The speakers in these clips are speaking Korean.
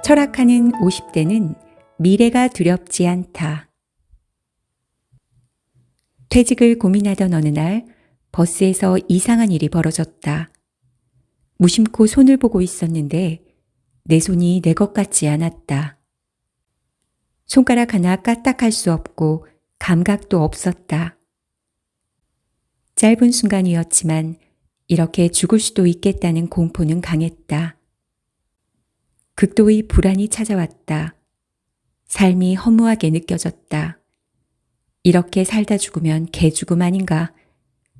철학하는 50대는 미래가 두렵지 않다. 퇴직을 고민하던 어느 날 버스에서 이상한 일이 벌어졌다. 무심코 손을 보고 있었는데 내 손이 내 것 같지 않았다. 손가락 하나 까딱할 수 없고 감각도 없었다. 짧은 순간이었지만 이렇게 죽을 수도 있겠다는 공포는 강했다. 극도의 불안이 찾아왔다. 삶이 허무하게 느껴졌다. 이렇게 살다 죽으면 개죽음 아닌가.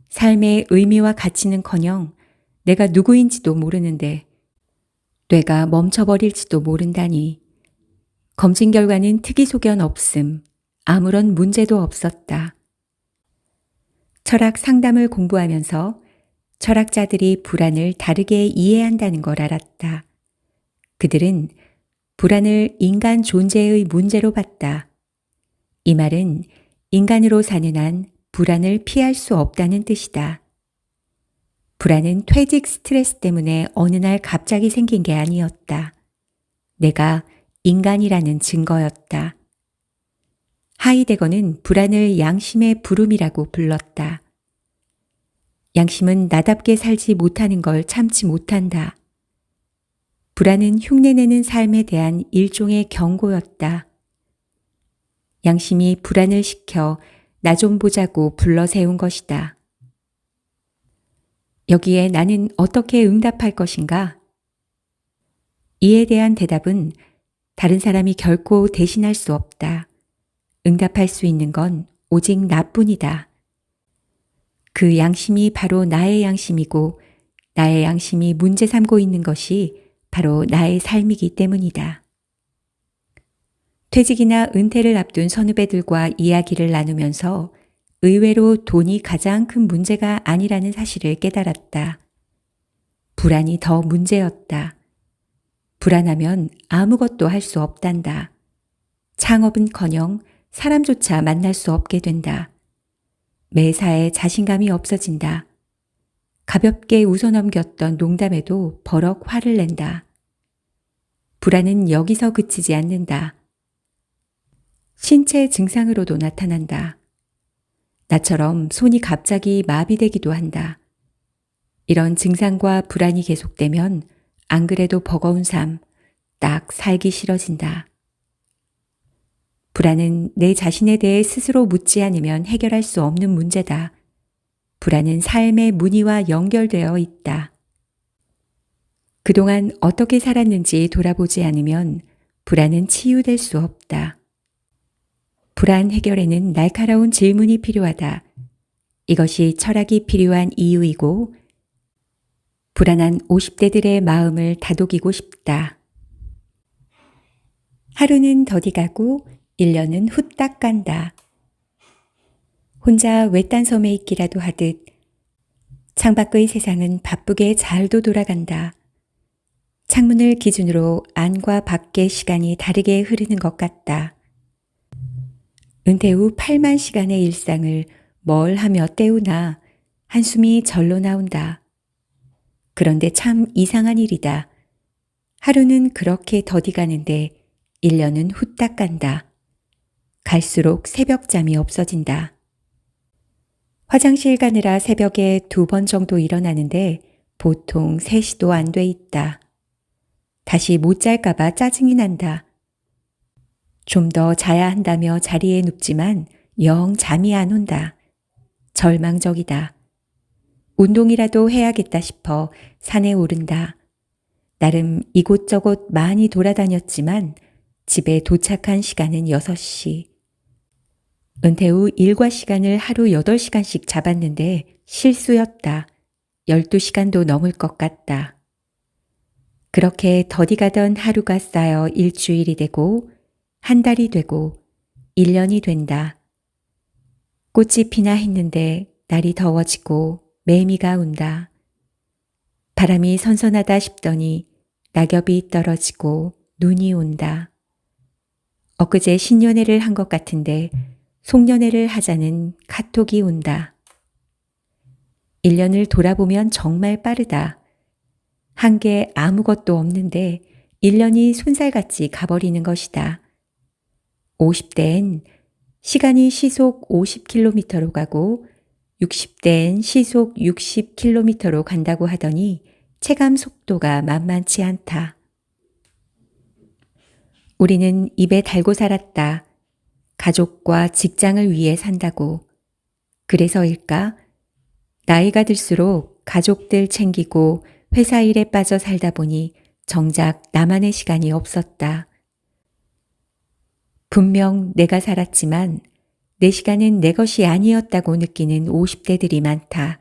삶의 의미와 가치는커녕 내가 누구인지도 모르는데 뇌가 멈춰버릴지도 모른다니. 검진 결과는 특이소견 없음. 아무런 문제도 없었다. 철학 상담을 공부하면서 철학자들이 불안을 다르게 이해한다는 걸 알았다. 그들은 불안을 인간 존재의 문제로 봤다. 이 말은 인간으로 사는 한 불안을 피할 수 없다는 뜻이다. 불안은 퇴직 스트레스 때문에 어느 날 갑자기 생긴 게 아니었다. 내가 인간이라는 증거였다. 하이데거는 불안을 양심의 부름이라고 불렀다. 양심은 나답게 살지 못하는 걸 참지 못한다. 불안은 흉내내는 삶에 대한 일종의 경고였다. 양심이 불안을 시켜 나 좀 보자고 불러 세운 것이다. 여기에 나는 어떻게 응답할 것인가? 이에 대한 대답은 다른 사람이 결코 대신할 수 없다. 응답할 수 있는 건 오직 나뿐이다. 그 양심이 바로 나의 양심이고 나의 양심이 문제 삼고 있는 것이 바로 나의 삶이기 때문이다. 퇴직이나 은퇴를 앞둔 선후배들과 이야기를 나누면서 의외로 돈이 가장 큰 문제가 아니라는 사실을 깨달았다. 불안이 더 문제였다. 불안하면 아무것도 할 수 없단다. 창업은커녕 사람조차 만날 수 없게 된다. 매사에 자신감이 없어진다. 가볍게 웃어넘겼던 농담에도 버럭 화를 낸다. 불안은 여기서 그치지 않는다. 신체 증상으로도 나타난다. 나처럼 손이 갑자기 마비되기도 한다. 이런 증상과 불안이 계속되면 안 그래도 버거운 삶, 딱 살기 싫어진다. 불안은 내 자신에 대해 스스로 묻지 않으면 해결할 수 없는 문제다. 불안은 삶의 무늬와 연결되어 있다. 그동안 어떻게 살았는지 돌아보지 않으면 불안은 치유될 수 없다. 불안 해결에는 날카로운 질문이 필요하다. 이것이 철학이 필요한 이유이고 불안한 50대들의 마음을 다독이고 싶다. 하루는 더디 가고 1년은 후딱 간다. 혼자 외딴 섬에 있기라도 하듯 창밖의 세상은 바쁘게 잘도 돌아간다. 창문을 기준으로 안과 밖의 시간이 다르게 흐르는 것 같다. 은퇴 후 8만 시간의 일상을 뭘 하며 때우나 한숨이 절로 나온다. 그런데 참 이상한 일이다. 하루는 그렇게 더디 가는데 1년은 후딱 간다. 갈수록 새벽잠이 없어진다. 화장실 가느라 새벽에 2번 정도 일어나는데 보통 3시도 안 돼 있다. 다시 못 잘까봐 짜증이 난다. 좀 더 자야 한다며 자리에 눕지만 영 잠이 안 온다. 절망적이다. 운동이라도 해야겠다 싶어 산에 오른다. 나름 이곳저곳 많이 돌아다녔지만 집에 도착한 시간은 6시. 은퇴 후 일과 시간을 하루 8시간씩 잡았는데 실수였다. 12시간도 넘을 것 같다. 그렇게 더디 가던 하루가 쌓여 일주일이 되고 한 달이 되고 1년이 된다. 꽃이 피나 했는데 날이 더워지고 매미가 운다. 바람이 선선하다 싶더니 낙엽이 떨어지고 눈이 온다. 엊그제 신년회를 한 것 같은데 송년회를 하자는 카톡이 온다. 1년을 돌아보면 정말 빠르다. 한 게 아무것도 없는데 1년이 손살같이 가버리는 것이다. 50대엔 시간이 시속 50km로 가고 60대엔 시속 60km로 간다고 하더니 체감 속도가 만만치 않다. 우리는 입에 달고 살았다. 가족과 직장을 위해 산다고. 그래서일까? 나이가 들수록 가족들 챙기고 회사 일에 빠져 살다 보니 정작 나만의 시간이 없었다. 분명 내가 살았지만 내 시간은 내 것이 아니었다고 느끼는 50대들이 많다.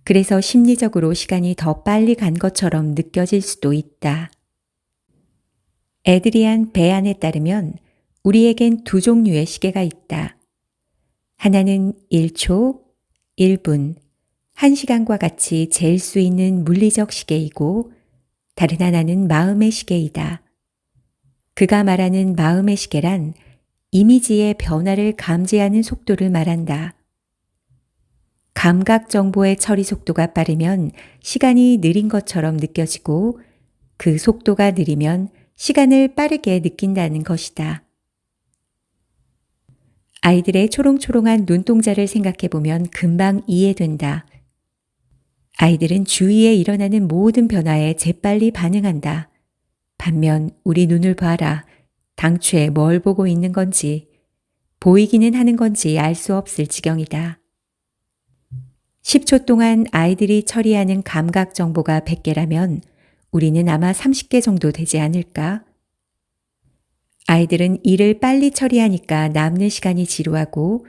그래서 심리적으로 시간이 더 빨리 간 것처럼 느껴질 수도 있다. 에드리안 베안에 따르면 우리에겐 두 종류의 시계가 있다. 하나는 1초, 1분, 1시간과 같이 잴 수 있는 물리적 시계이고 다른 하나는 마음의 시계이다. 그가 말하는 마음의 시계란 이미지의 변화를 감지하는 속도를 말한다. 감각 정보의 처리 속도가 빠르면 시간이 느린 것처럼 느껴지고 그 속도가 느리면 시간을 빠르게 느낀다는 것이다. 아이들의 초롱초롱한 눈동자를 생각해보면 금방 이해된다. 아이들은 주위에 일어나는 모든 변화에 재빨리 반응한다. 반면 우리 눈을 봐라. 당초에 뭘 보고 있는 건지, 보이기는 하는 건지 알 수 없을 지경이다. 10초 동안 아이들이 처리하는 감각 정보가 100개라면 우리는 아마 30개 정도 되지 않을까? 아이들은 일을 빨리 처리하니까 남는 시간이 지루하고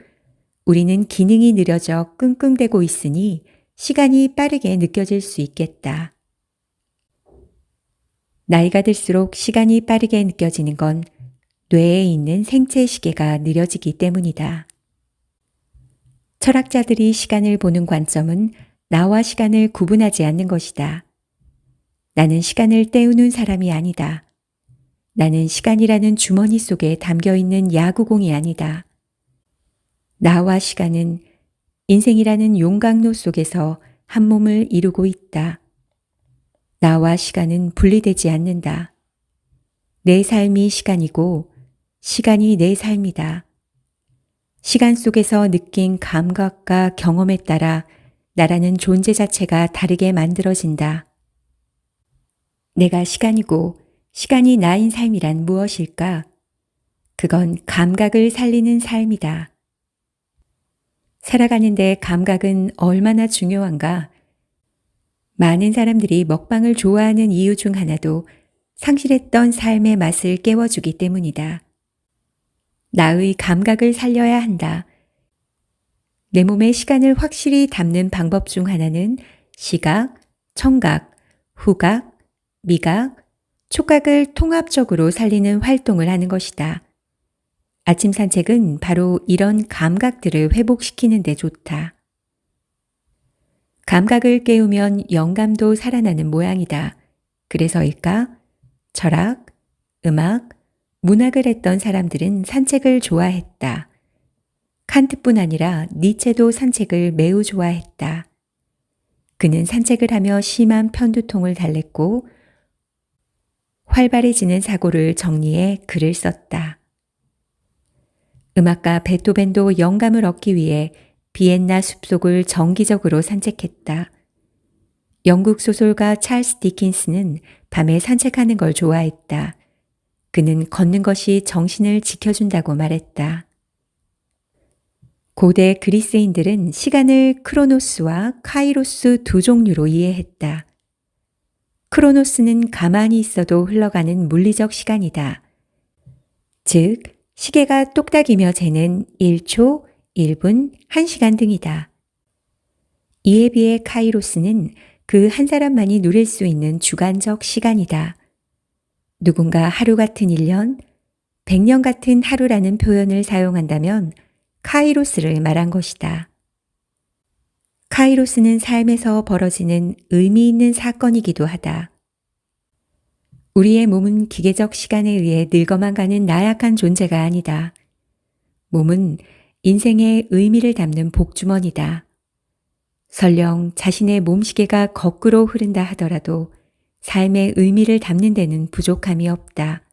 우리는 기능이 느려져 끙끙대고 있으니 시간이 빠르게 느껴질 수 있겠다. 나이가 들수록 시간이 빠르게 느껴지는 건 뇌에 있는 생체 시계가 느려지기 때문이다. 철학자들이 시간을 보는 관점은 나와 시간을 구분하지 않는 것이다. 나는 시간을 때우는 사람이 아니다. 나는 시간이라는 주머니 속에 담겨있는 야구공이 아니다. 나와 시간은 인생이라는 용광로 속에서 한 몸을 이루고 있다. 나와 시간은 분리되지 않는다. 내 삶이 시간이고 시간이 내 삶이다. 시간 속에서 느낀 감각과 경험에 따라 나라는 존재 자체가 다르게 만들어진다. 내가 시간이고 시간이 나인 삶이란 무엇일까? 그건 감각을 살리는 삶이다. 살아가는데 감각은 얼마나 중요한가? 많은 사람들이 먹방을 좋아하는 이유 중 하나도 상실했던 삶의 맛을 깨워주기 때문이다. 나의 감각을 살려야 한다. 내 몸에 시간을 확실히 담는 방법 중 하나는 시각, 청각, 후각, 미각, 촉각을 통합적으로 살리는 활동을 하는 것이다. 아침 산책은 바로 이런 감각들을 회복시키는 데 좋다. 감각을 깨우면 영감도 살아나는 모양이다. 그래서일까? 철학, 음악, 문학을 했던 사람들은 산책을 좋아했다. 칸트뿐 아니라 니체도 산책을 매우 좋아했다. 그는 산책을 하며 심한 편두통을 달랬고 활발해지는 사고를 정리해 글을 썼다. 음악가 베토벤도 영감을 얻기 위해 비엔나 숲속을 정기적으로 산책했다. 영국 소설가 찰스 디킨스는 밤에 산책하는 걸 좋아했다. 그는 걷는 것이 정신을 지켜준다고 말했다. 고대 그리스인들은 시간을 크로노스와 카이로스 두 종류로 이해했다. 크로노스는 가만히 있어도 흘러가는 물리적 시간이다. 즉, 시계가 똑딱이며 재는 1초, 1분, 1시간 등이다. 이에 비해 카이로스는 그 한 사람만이 누릴 수 있는 주관적 시간이다. 누군가 하루 같은 1년, 100년 같은 하루라는 표현을 사용한다면 카이로스를 말한 것이다. 카이로스는 삶에서 벌어지는 의미 있는 사건이기도 하다. 우리의 몸은 기계적 시간에 의해 늙어만 가는 나약한 존재가 아니다. 몸은 인생의 의미를 담는 복주머니다. 설령 자신의 몸시계가 거꾸로 흐른다 하더라도 삶의 의미를 담는 데는 부족함이 없다.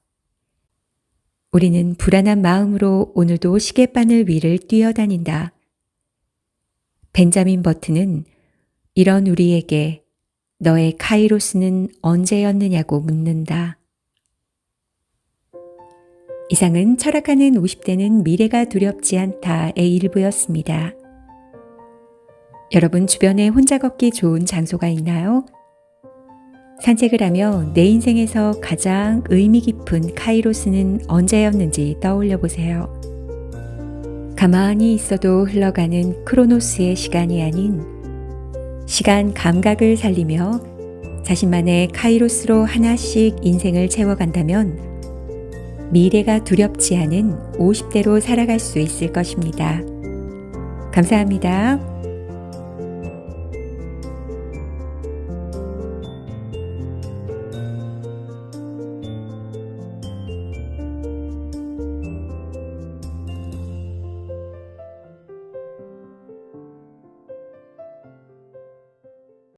우리는 불안한 마음으로 오늘도 시계바늘 위를 뛰어다닌다. 벤자민 버튼은 이런 우리에게 너의 카이로스는 언제였느냐고 묻는다. 이상은 철학하는 50대는 미래가 두렵지 않다의 일부였습니다. 여러분 주변에 혼자 걷기 좋은 장소가 있나요? 산책을 하며 내 인생에서 가장 의미 깊은 카이로스는 언제였는지 떠올려 보세요. 가만히 있어도 흘러가는 크로노스의 시간이 아닌 시간 감각을 살리며 자신만의 카이로스로 하나씩 인생을 채워간다면 미래가 두렵지 않은 50대로 살아갈 수 있을 것입니다. 감사합니다.